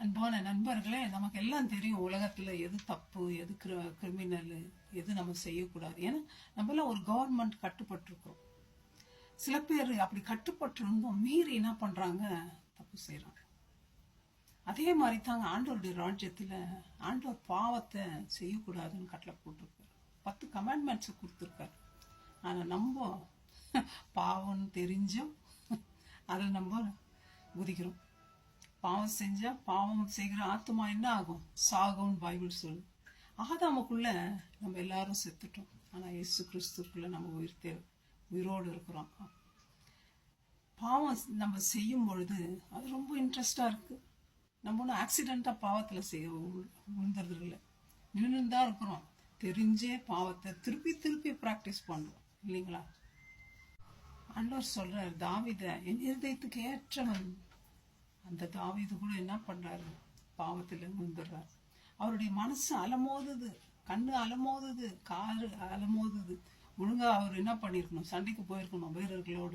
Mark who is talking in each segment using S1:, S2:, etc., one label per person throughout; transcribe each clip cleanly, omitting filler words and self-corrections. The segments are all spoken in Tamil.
S1: அன்பான நண்பர்களே, நமக்கு எல்லாம் தெரியும் உலகத்துல எது தப்பு, எது கிரிமினல், எது நம்ம செய்யக்கூடாது. ஏன்னா நம்ம எல்லாம் ஒரு கவர்மெண்ட் கட்டுப்பட்டிருக்கோம். சில பேர் அப்படி கட்டுப்பட்டு இருந்தோம் மீறி என்ன பண்றாங்க, தப்பு செய்யறாங்க. அதே மாதிரி தாங்க ஆண்டவருடைய ராஜ்யத்துல ஆண்டவர் பாவத்தை செய்யக்கூடாதுன்னு கட்டளை போட்டிருக்காரு. 10 கமாண்ட்மெண்ட்ஸ் கொடுத்துருக்காரு. ஆனா நம்ம பாவம் தெரிஞ்சும் அதில் நம்ம குதிக்கிறோம். பாவம் செஞ்சா பாவம் செய்கிற ஆத்மா என்ன ஆகும், சாகும்னு பைபிள் சொல்லு. ஆதாமுக்குள்ள நம்ம எல்லாரும் செத்துட்டோம். ஆனா இயேசு கிறிஸ்துக்குள்ள நம்ம உயிரோடு இருக்கிறோம். பாவம் நம்ம செய்யும் பொழுது அது ரொம்ப இன்ட்ரெஸ்டா இருக்கு. நம்ம ஒன்றும் ஆக்சிடென்டா பாவத்துல செய்ய விழுந்துறது இல்லை, நின்றுதான் இருக்கிறோம். தெரிஞ்சே பாவத்தை திருப்பி திருப்பி பிராக்டிஸ் பண்றோம் இல்லைங்களா? ஆண்டவர் சொல்றார், தாவீதை என் இருதயத்துக்கு ஏற்றவன். அந்த தாவீது கூட என்ன பண்றாரு, பாவத்துல விழுந்துடுறாரு. அவருடைய மனசு அலமோதுது, கண்ணு அலமோதுது, காரு அலமோதுது. ஒழுங்கா அவர் என்ன பண்ணிருக்கணும், சண்டைக்கு போயிருக்கணும் வீரர்களோட.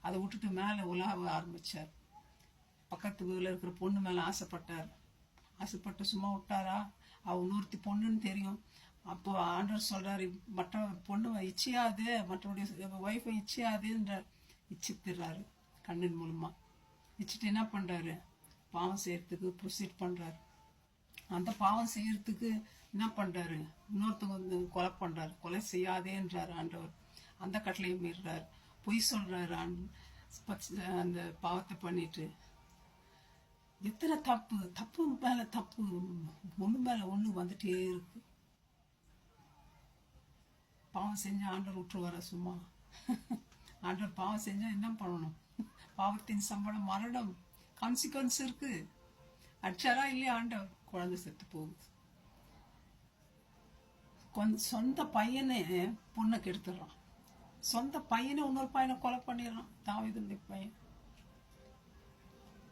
S1: அதை விட்டுட்டு மேல உலாவ ஆரம்பிச்சார். பக்கத்து வீட்டுல இருக்கிற பொண்ணு மேல ஆசைப்பட்டார். ஆசைப்பட்டு சும்மா விட்டாரா? அவ இன்னொருத்தி பொண்ணுன்னு தெரியும். அப்போ ஆண்டவர் சொல்றாரு, மற்ற பொண்ணு இச்சையாது, மற்றவருடைய ஒய்ஃபை இச்சையாதுன்ற இச்சித்துறாரு கண்ணின் மூலமா. வச்சுட்டு என்ன பண்றாரு, பாவம் செய்யறதுக்கு ப்ரொசீட் பண்றாரு. அந்த பாவம் செய்யறதுக்கு என்ன பண்றாரு, இன்னொருத்தவங்க வந்து கொலை பண்றாரு. கொலை செய்யாதேன்றாரு ஆண்டவர். அந்த கட்டளையை மீறாரு, பொய் சொல்றாரு. அந்த பாவத்தை பண்ணிட்டு எத்தனை தப்பு தப்பு மேல தப்பு, ஒண்ணு மேல ஒண்ணு வந்துட்டே இருக்கு. பாவம் செஞ்சா ஆண்டவர் விட்டுருவார சும்மா? ஆண்டவர் பாவம் செஞ்சா என்ன பண்ணணும்? பாவத்தின் சம்பளம் மரணம், கான்சிக்வன்ஸ் இருக்கு. அடிச்சாரா இல்லையா ஆண்டவர், குழந்தை செத்து போகுது. சொந்த பையனை பொண்ணை கெடுத்துடுறான். சொந்த பையனை இன்னொரு பையனை கொலை பண்ணிடுறான். தாவீதுடைய பையன்,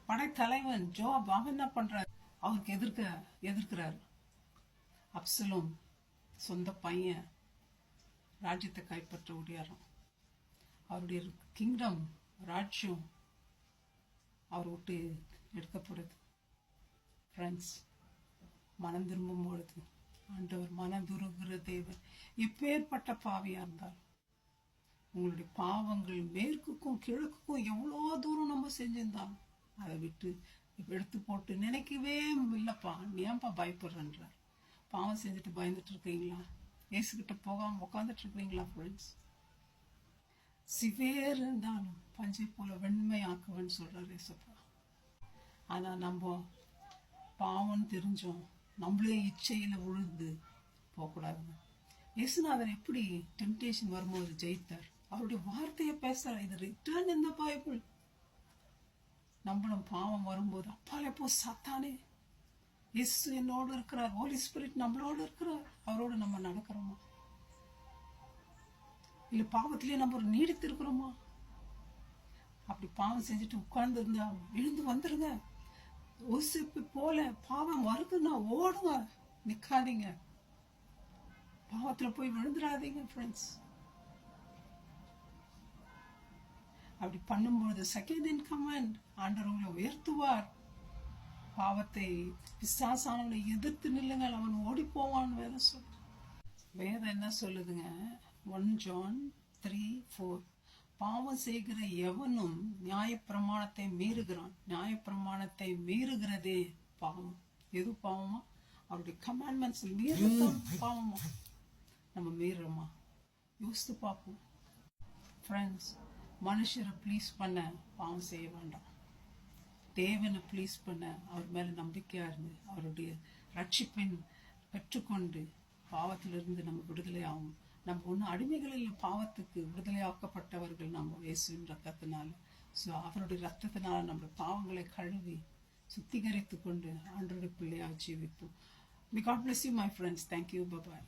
S1: படைத்தலைவன் ஜோப், அவன் என்ன பண்றாரு, அவருக்கு எதிர்க்கிறாரு. அப்சலோம் சொந்த பையன் ராஜ்யத்தை கைப்பற்ற ஓடியாரான். அவருடைய கிங்டம், ராஜ்யம் அவர் விட்டு எடுக்கப்படுது. ஃப்ரெண்ட்ஸ், மனம் திரும்பும் பொழுது ஆண்டவர் மனதுருகிற தேவன். எப்பேற்பட்ட பாவியா இருந்தாலும் உங்களுடைய பாவங்கள் மேற்குக்கும் கிழக்குக்கும் எவ்வளோ தூரம் நம்ம செஞ்சிருந்தாலும் அதை விட்டு எடுத்து போட்டு நினைக்கவே இல்லப்பா, நீ ஏன்பா பயப்படுறன்றார். பாவம் செஞ்சுட்டு பயந்துட்டு இருக்கீங்களா? ஏசுகிட்ட போகாம உட்காந்துட்டு இருக்கிறீங்களா? ஃப்ரெண்ட்ஸ், சிவேர் இருந்தாலும் பஞ்சை போல வெண்மையாக்குவன்னு சொல்றாரு ஏசப்பா. ஆனா நம்ம பாவம் தெரிஞ்சோம் நம்மளே இச்சையில விழுந்து போகக்கூடாதுங்க. இயேசுநாதர் எப்படி டெம்டேஷன் வரும்போது ஜெயித்தார்? அவருடைய வார்த்தையை பேசுறார். இது ரிட்டர்ன் இந்த பைபிள். நம்மளும் பாவம் வரும்போது அப்பாலே போ சாத்தானே, இயேசு என்னோடு இருக்கிறார், ஹோலி ஸ்பிரிட் நம்மளோடு இருக்கிறார், அவரோடு நம்ம நடக்கிறோமா? இல்ல பாவத்திலேயே நம்ம ஒரு நீடித்து இருக்கிறோமா? அப்படி பாவம் செஞ்சுட்டு உட்கார்ந்து இருந்தா எழுந்து வந்துருங்க. யோசிப்பு போல பாவம் வருதுன்னா ஓடுங்க, நிக்காதீங்க, பாவத்துல போய் விழுந்துடாதீங்க ஃப்ரெண்ட்ஸ். அப்படி பண்ணும்பொழுது செகண்ட் இன் கமாண்ட் ஆண்டவர் உங்களை உயர்த்துவார். பாவத்தை பிசாசானவனை எதிர்த்து நில்லுங்கள், அவன் ஓடி போவான். வேதம் என்ன சொல்லுதுங்க? 1 John 3:4, பாவம் செய்கிற எவனும் நியாயப்பிரமாணத்தை மீறுகிறான். நியாயப்பிரமாணத்தை மீறுகிறதே பாவம். எது பாவமா? அவருடைய கமாண்ட்மெண்ட்ஸ் மீறதான் பாவமா? நம்ம மீறுறோமா? யோசித்து பார்ப்போம் ஃப்ரெண்ட்ஸ். மனுஷரை ப்ளீஸ் பண்ண பாவம் செய்ய வேண்டாம். தேவனை ப்ளீஸ் பண்ண அவர் மேல நம்பிக்கையா இருந்து அவருடைய ரட்சிப்பின் பெற்றுக்கொண்டு பாவத்திலிருந்து நம்ம விடுதலை ஆகும். நம்ம ஒன்றும் அடிமைகள் இல்லை, பாவத்துக்கு விடுதலை ஆக்கப்பட்டவர்கள் நம்ம இயேசுவின் ரத்தத்தினால. ஸோ அவருடைய ரத்தத்தினால நம்முடைய பாவங்களை கழுவி சுத்திகரித்து கொண்டு ஆண்டவருடைய பிள்ளையாக ஜீவிப்போம். God bless you, my friends. Thank you. Bye-bye.